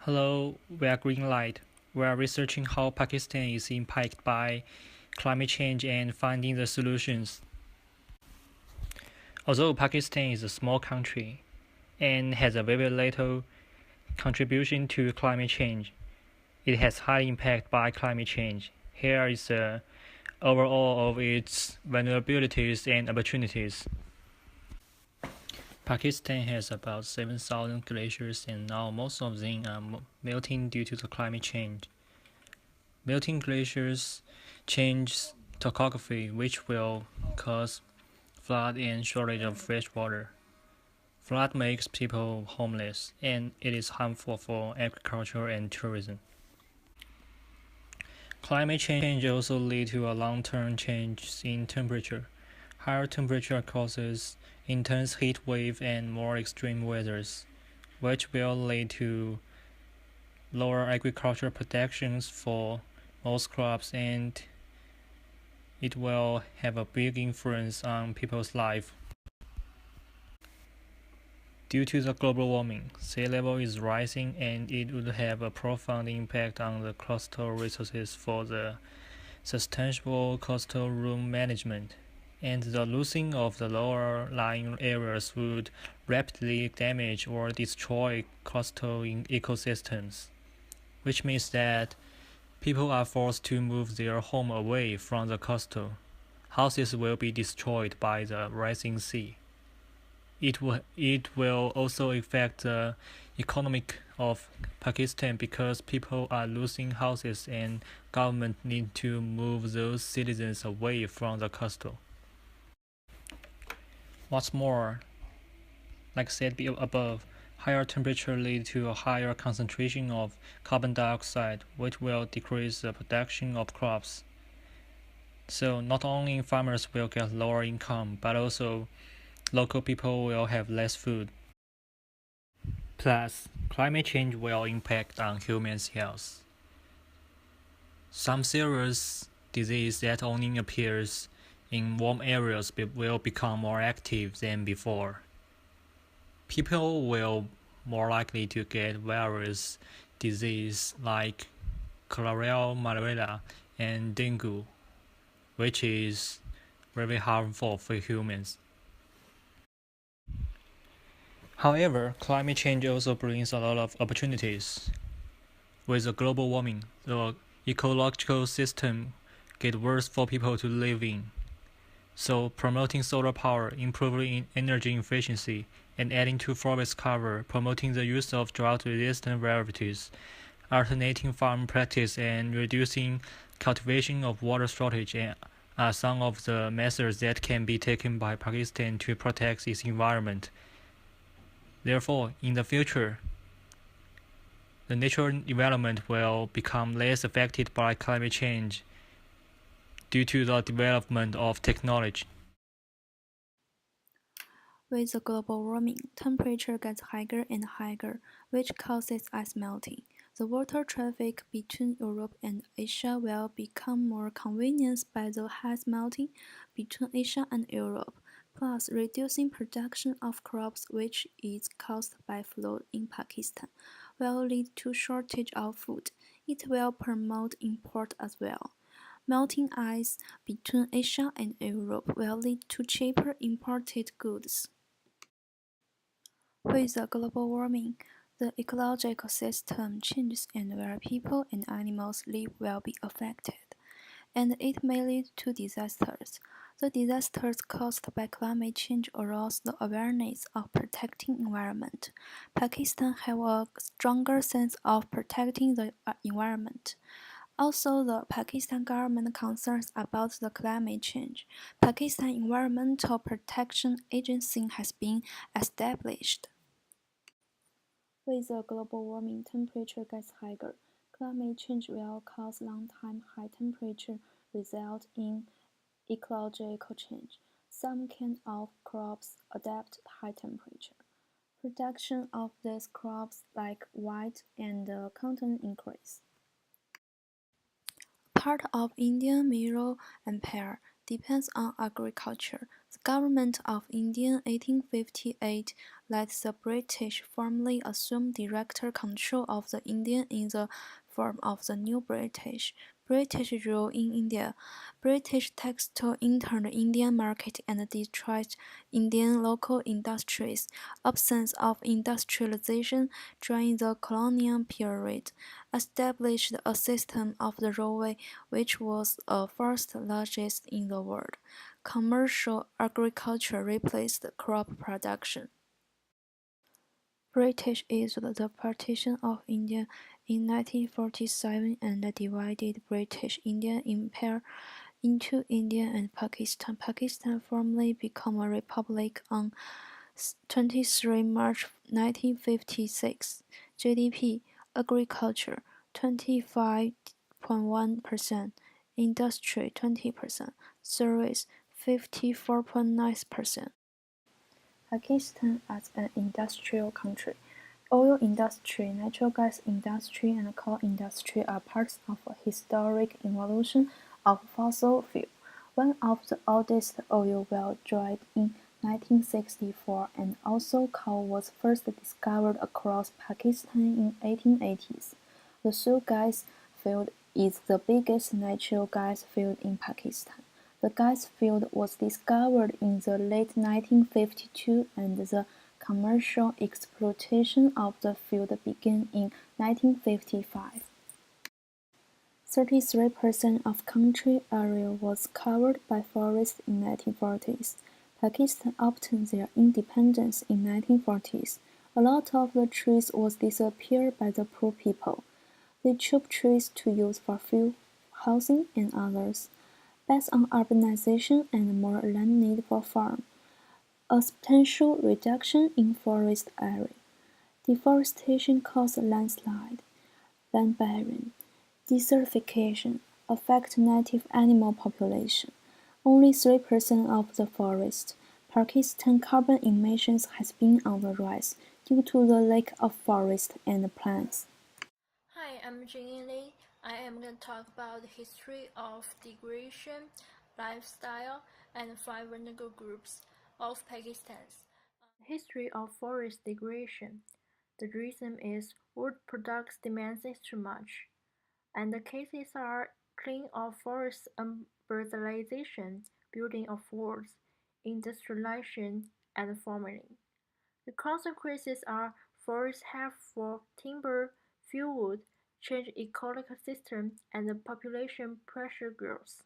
Hello, we are Greenlight. We are researching how Pakistan is impacted by climate change and finding the solutions. Although Pakistan is a small country and has a very little contribution to climate change, it has high impact by climate change. Here is a overall of its vulnerabilities and opportunities. Pakistan has about 7,000 glaciers and now most of them are melting due to the climate change. Melting glaciers change topography, which will cause flood and shortage of fresh water. Flood makes people homeless, and it is harmful for agriculture and tourism. Climate change also leads to a long-term change in temperature. Higher temperature causes intense heat wave and more extreme weathers, which will lead to lower agricultural protections for most crops, and it will have a big influence on people's life. Due to the global warming, sea level is rising and it would have a profound impact on the coastal resources for the sustainable coastal room management, and the losing of the lower lying areas would rapidly damage or destroy coastal ecosystems, which means that people are forced to move their home away from the coastal. Houses will be destroyed by the rising sea. It will also affect the economic of Pakistan because people are losing houses and government need to move those citizens away from the coastal. What's more, like said above, higher temperature lead to a higher concentration of carbon dioxide, which will decrease the production of crops. So not only farmers will get lower income, but also local people will have less food. Plus, climate change will impact on humans' health. Some serious disease that only appears in warm areas will become more active than before. People will more likely to get various disease like cholera, malaria, and dengue, which is very harmful for humans. However, climate change also brings a lot of opportunities. With the global warming, the ecological system get worse for people to live in. So promoting solar power, improving energy efficiency, and adding to forest cover, promoting the use of drought-resistant varieties, alternating farm practice, and reducing cultivation of water shortage are some of the measures that can be taken by Pakistan to protect its environment. Therefore, in the future, the natural development will become less affected by climate change due to the development of technology. With the global warming, temperature gets higher and higher, which causes ice melting. The water traffic between Europe and Asia will become more convenienced by the ice melting between Asia and Europe, plus reducing production of crops which is caused by flood in Pakistan will lead to shortage of food. It will promote import as well. Melting ice between Asia and Europe will lead to cheaper imported goods. With the global warming, the ecological system changes and where people and animals live will be affected, and it may lead to disasters. The disasters caused by climate change arouse the awareness of protecting environment. Pakistan have a stronger sense of protecting the environment. Also, the Pakistan government concerns about the climate change. Pakistan Environmental Protection Agency has been established. With the global warming, temperature gets higher. Climate change will cause long-time high temperature, result in ecological change. Some kind of crops adapt high temperature. Production of these crops like wheat and cotton increase. Part of Indian meal and pear depends on agriculture. The government of India 1858 let the British formally assume direct control of the Indian in the form of the New British. British rule in India. British textile entered the Indian market and destroyed Indian local industries. Absence of industrialization during the colonial period established a system of the railway which was the first largest in the world. Commercial agriculture replaced crop production. British issued the Partition of India in 1947 and divided British Indian Empire into India and Pakistan. Pakistan formally became a republic on 23 March 1956. GDP, agriculture 25.1%, industry 20%, service 54.9%. Pakistan as an industrial country. Oil industry, natural gas industry, and coal industry are parts of a historic evolution of fossil fuel. One of the oldest oil wells drilled in 1964, and also coal was first discovered across Pakistan in 1880s. The Sue gas field is the biggest natural gas field in Pakistan. The gas field was discovered in the late 1952 and the commercial exploitation of the field began in 1955. 33% of country area was covered by forest in 1940s. Pakistan obtained their independence in 1940s. A lot of the trees was disappeared by the poor people. They chopped trees to use for fuel, housing, and others. Based on urbanization and more land need for farm, a substantial reduction in forest area. Deforestation caused landslide, land barren, desertification, affect native animal population. Only 3% of the forest. Pakistan carbon emissions has been on the rise due to the lack of forest and plants. Hi, I'm Jingyi Li. I am going to talk about the history of degradation, lifestyle, and five vulnerable groups of Pakistan. History of forest degradation. The reason is wood products demands is too much, and the cases are clearing of forests, urbanization, building of walls, industrialization, and farming. The consequences are forest health for timber, fuelwood, change ecological system, and the population pressure growth.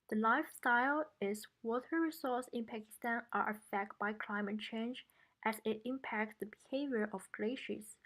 The lifestyle is water resources in Pakistan are affected by climate change as it impacts the behavior of glaciers,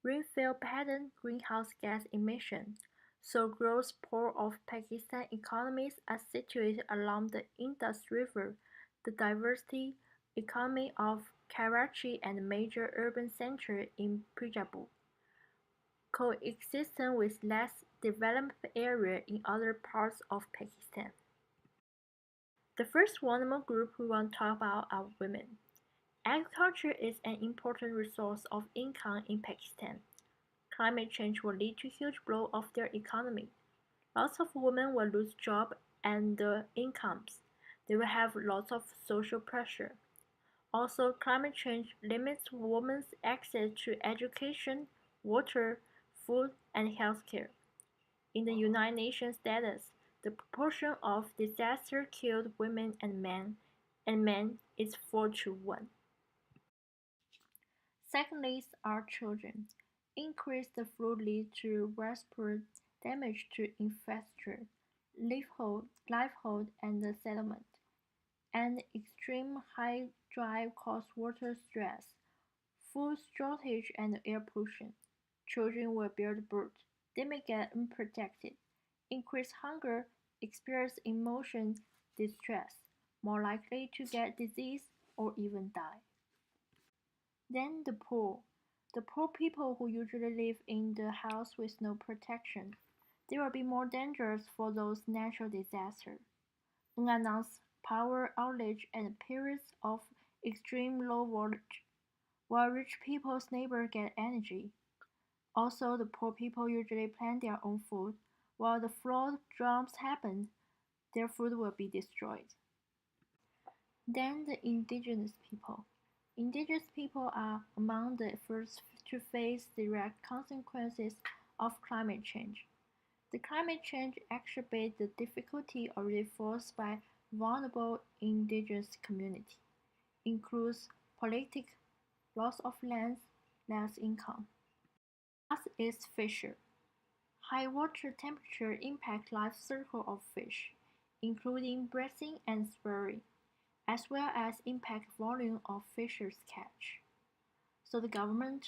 rainfall pattern, greenhouse gas emission. So growth pole of Pakistan economies are situated along the Indus River, the diversity economy of Karachi and major urban center in Punjab, coexisting with less developed area in other parts of Pakistan. The first vulnerable group we want to talk about are women. Agriculture is an important resource of income in Pakistan. Climate change will lead to huge blow of their economy. Lots of women will lose jobs and incomes. They will have lots of social pressure. Also, climate change limits women's access to education, water, food, and healthcare. In the United Nations status, the proportion of disaster killed women and men is 4 to 1. Secondly are children. Increased flow leads to respiratory damage to infrastructure, livelihood and settlement, and extreme high drive cause water stress, food shortage and air pollution. Children will bear the burden. They may get unprotected, increase hunger, experience emotion distress, more likely to get disease or even die. Then the poor. The poor people who usually live in the house with no protection. They will be more dangerous for those natural disasters. Unannounced power outage and periods of extreme low voltage, while rich people's neighbors get energy. Also, the poor people usually plant their own food. While the flood droughts happen, their food will be destroyed. Then the indigenous people. Indigenous people are among the first to face direct consequences of climate change. The climate change exacerbates the difficulty already faced by vulnerable indigenous communities, includes politics, loss of lands, less income. Last is fisher. High water temperature impact life cycle of fish, including breeding and spawning, as well as impact volume of fishes catch. So the government,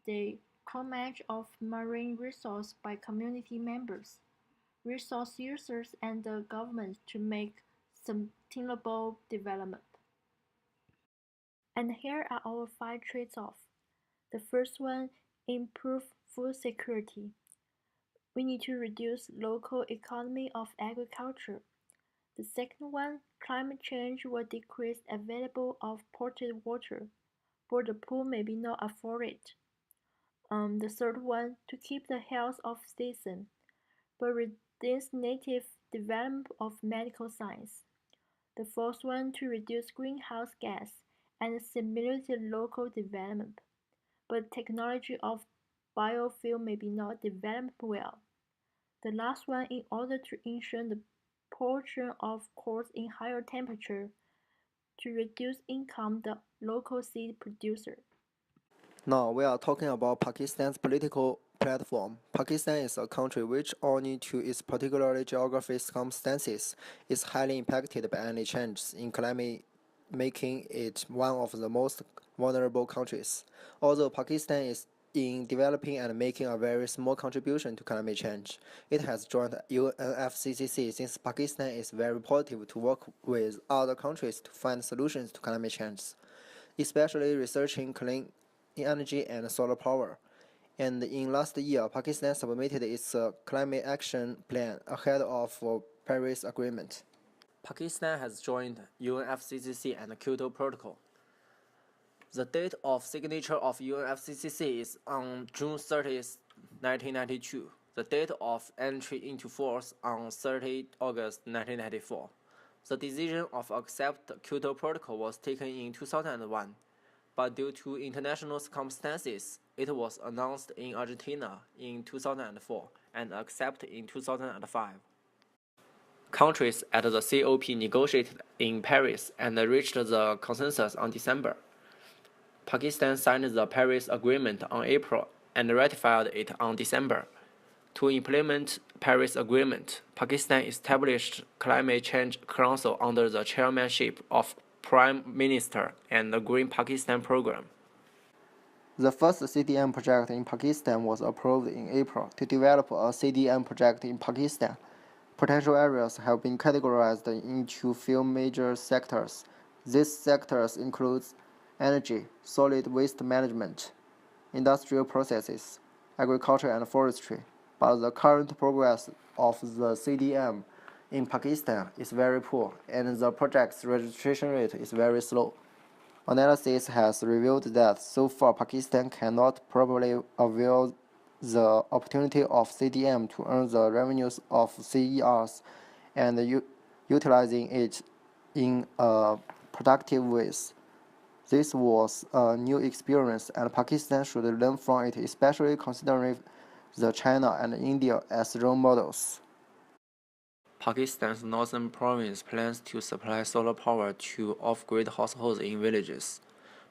the co-manage of marine resource by community members, resource users and the government to make sustainable development. And here are our 5 trade-offs. The first one, improve food security. We need to reduce local economy of agriculture. The second one, climate change will decrease available of potable water, but the poor may be not afford it. The third one, to keep the health of citizens, but reduce native development of medical science. The fourth one, to reduce greenhouse gas and stimulate local development, but technology of biofuel may be not developed well. The last one, in order to ensure the portion of costs in higher temperature, to reduce income the local seed producer. Now we are talking about Pakistan's political platform. Pakistan is a country which, owing to its particular geographic circumstances, is highly impacted by any changes in climate, making it one of the most vulnerable countries. Although Pakistan is in developing and making a very small contribution to climate change, it has joined UNFCCC since Pakistan is very positive to work with other countries to find solutions to climate change, especially researching clean energy and solar power. And in last year, Pakistan submitted its climate action plan ahead of Paris Agreement. Pakistan has joined UNFCCC and the Kyoto Protocol. The date of signature of UNFCCC is on June 30th, 1992. The date of entry into force on 30 August 1994. The decision of accept the Kyoto Protocol was taken in 2001. But due to international circumstances, it was announced in Argentina in 2004 and accepted in 2005. Countries at the COP negotiated in Paris and reached the consensus on December. Pakistan signed the Paris Agreement on April and ratified it on December. To implement Paris Agreement, Pakistan established Climate Change Council under the chairmanship of Prime Minister and the Green Pakistan program. The first CDM project in Pakistan was approved in April to develop a CDM project in Pakistan. Potential areas have been categorized into few major sectors. These sectors include energy, solid waste management, industrial processes, agriculture and forestry. But the current progress of the CDM in Pakistan is very poor, and the project's registration rate is very slow. Analysis has revealed that so far Pakistan cannot properly avail the opportunity of CDM to earn the revenues of CERs and utilizing it in productive ways. This was a new experience, and Pakistan should learn from it, especially considering the China and India as role models. Pakistan's northern province plans to supply solar power to off-grid households in villages,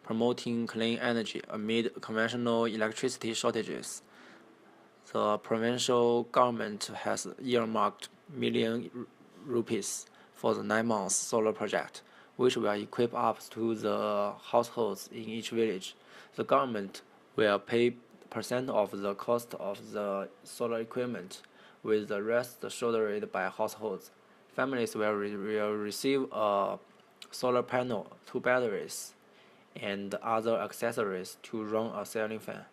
promoting clean energy amid conventional electricity shortages. The provincial government has earmarked million rupees for the 9 months solar project, which will equip up to the households in each village. The government will pay % of the cost of the solar equipment, with the rest shouldered by households. Families will receive a solar panel, 2 batteries, and other accessories to run a ceiling fan,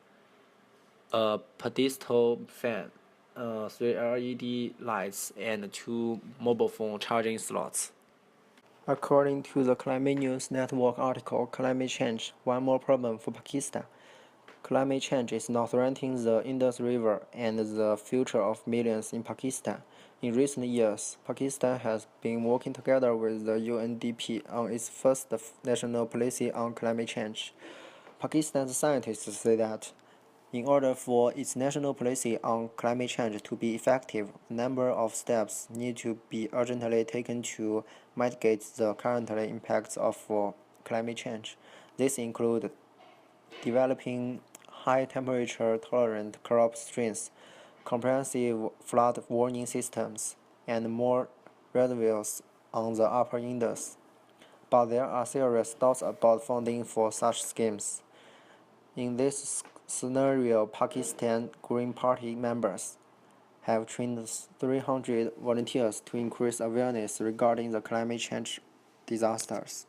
a pedestal fan, 3 LED lights, and 2 mobile phone charging slots. According to the Climate News Network article, Climate Change, One More Problem for Pakistan. Climate change is now threatening the Indus River and the future of millions in Pakistan. In recent years, Pakistan has been working together with the UNDP on its first national policy on climate change. Pakistan's scientists say that in order for its national policy on climate change to be effective, a number of steps need to be urgently taken to mitigate the current impacts of climate change. These include developing high temperature tolerant crop strains, comprehensive flood warning systems, and more reservoirs on the upper Indus. But there are serious doubts about funding for such schemes. In this scenario, Pakistan Green Party members have trained 300 volunteers to increase awareness regarding the climate change disasters.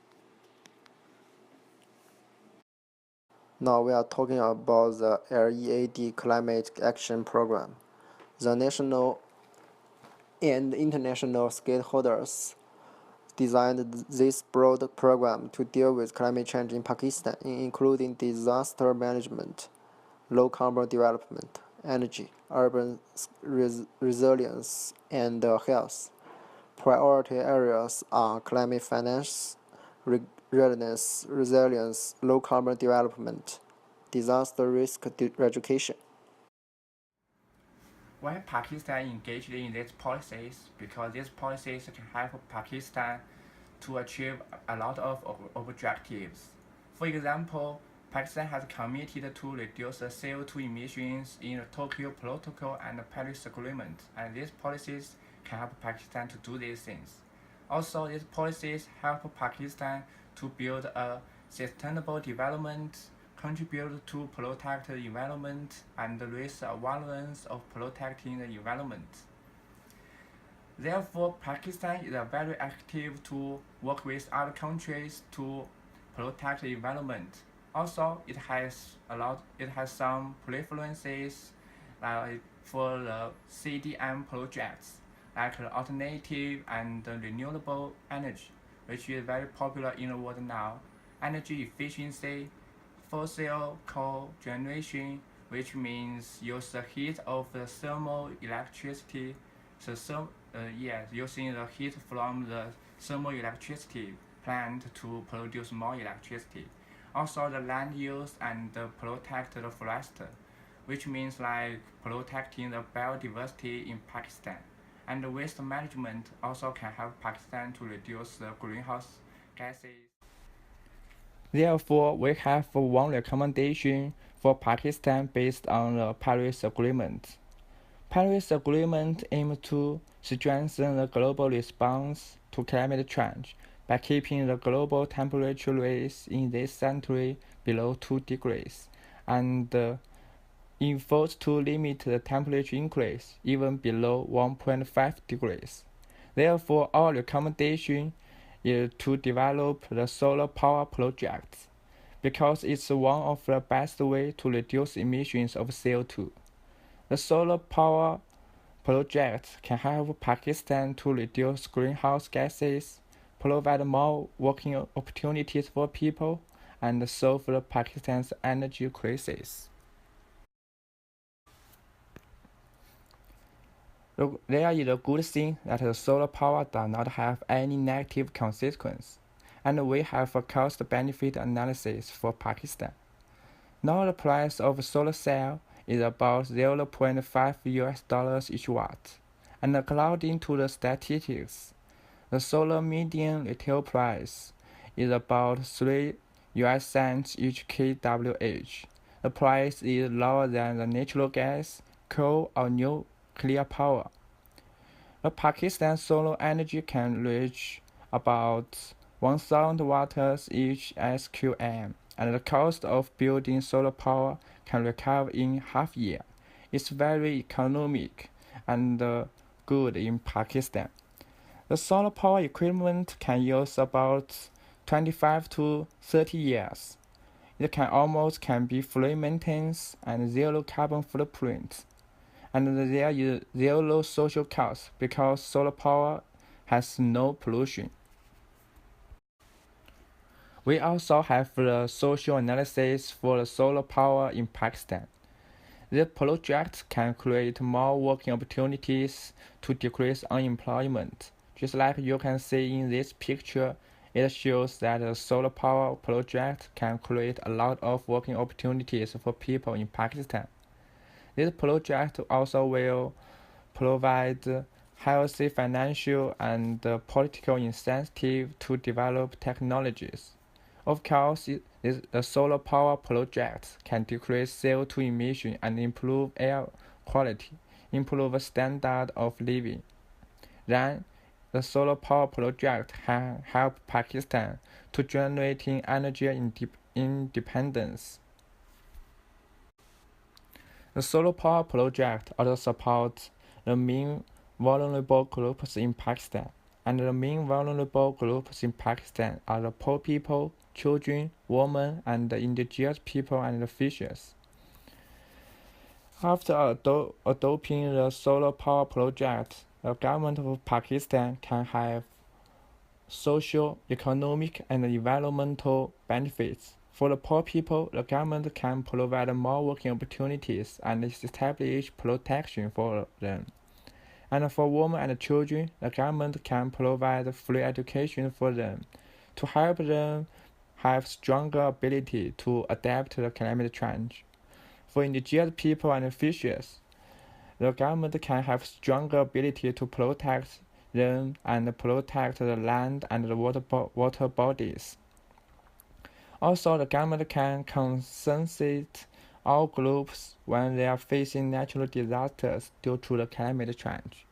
Now we are talking about the READ Climate Action Program. The national and international stakeholders designed this broad program to deal with climate change in Pakistan, including disaster management, low-carbon development, energy, urban resilience, and health. Priority areas are climate finance, readiness, resilience, low-carbon development, disaster risk education. Why Pakistan engaged in these policies? Because these policies can help Pakistan to achieve a lot of objectives. For example, Pakistan has committed to reduce the CO2 emissions in the Tokyo Protocol and the Paris Agreement, and these policies can help Pakistan to do these things. Also, these policies help Pakistan to build a sustainable development, contribute to protect the environment, and raise awareness of protecting the environment. Therefore, Pakistan is very active to work with other countries to protect the environment. Also, it has some preferences for the CDM projects, like the alternative and renewable energy, which is very popular in the world now. Energy efficiency, fossil coal generation, which means use the heat of the thermal electricity, using the heat from the thermal electricity plant to produce more electricity. Also, the land use and protect the forest, which means like protecting the biodiversity in Pakistan. And the waste management also can help Pakistan to reduce the greenhouse gases. Therefore, we have one recommendation for Pakistan based on the Paris Agreement. Paris Agreement aims to strengthen the global response to climate change by keeping the global temperature rise in this century below 2 degrees, and efforts to limit the temperature increase even below 1.5 degrees. Therefore, our recommendation is to develop the solar power projects, because it's one of the best ways to reduce emissions of CO2. The solar power projects can help Pakistan to reduce greenhouse gases, provide more working opportunities for people, and solve Pakistan's energy crisis. There is a good thing that the solar power does not have any negative consequence, and we have a cost-benefit analysis for Pakistan. Now the price of a solar cell is about $0.5 each watt, and according to the statistics, the solar median retail price is about 3 US cents each kWh. The price is lower than the natural gas, coal, or nuclear power. The Pakistan solar energy can reach about 1,000 watts each SQM, and the cost of building solar power can recover in half a year. It's very economic and good in Pakistan. The solar power equipment can use about 25 to 30 years. It can be free maintenance and zero carbon footprint. And there is zero social cost because solar power has no pollution. We also have the social analysis for the solar power in Pakistan. These projects can create more working opportunities to decrease unemployment. Just like you can see in this picture, it shows that a solar power project can create a lot of working opportunities for people in Pakistan. This project also will provide healthy financial and political incentive to develop technologies. Of course, the solar power projects can decrease CO2 emission and improve air quality, improve the standard of living. Then, the solar power project can help Pakistan to generating energy independence. The solar power project also supports the main vulnerable groups in Pakistan, and the main vulnerable groups in Pakistan are the poor people, children, women, and the indigenous people and the fishes. After adopting the solar power project, the government of Pakistan can have social, economic, and environmental benefits. For the poor people, the government can provide more working opportunities and establish protection for them. And for women and children, the government can provide free education for them to help them have stronger ability to adapt to the climate change. For indigenous people and fishes, the government can have stronger ability to protect them and protect the land and the water bodies. Also, the government can compensate all groups when they are facing natural disasters due to the climate change.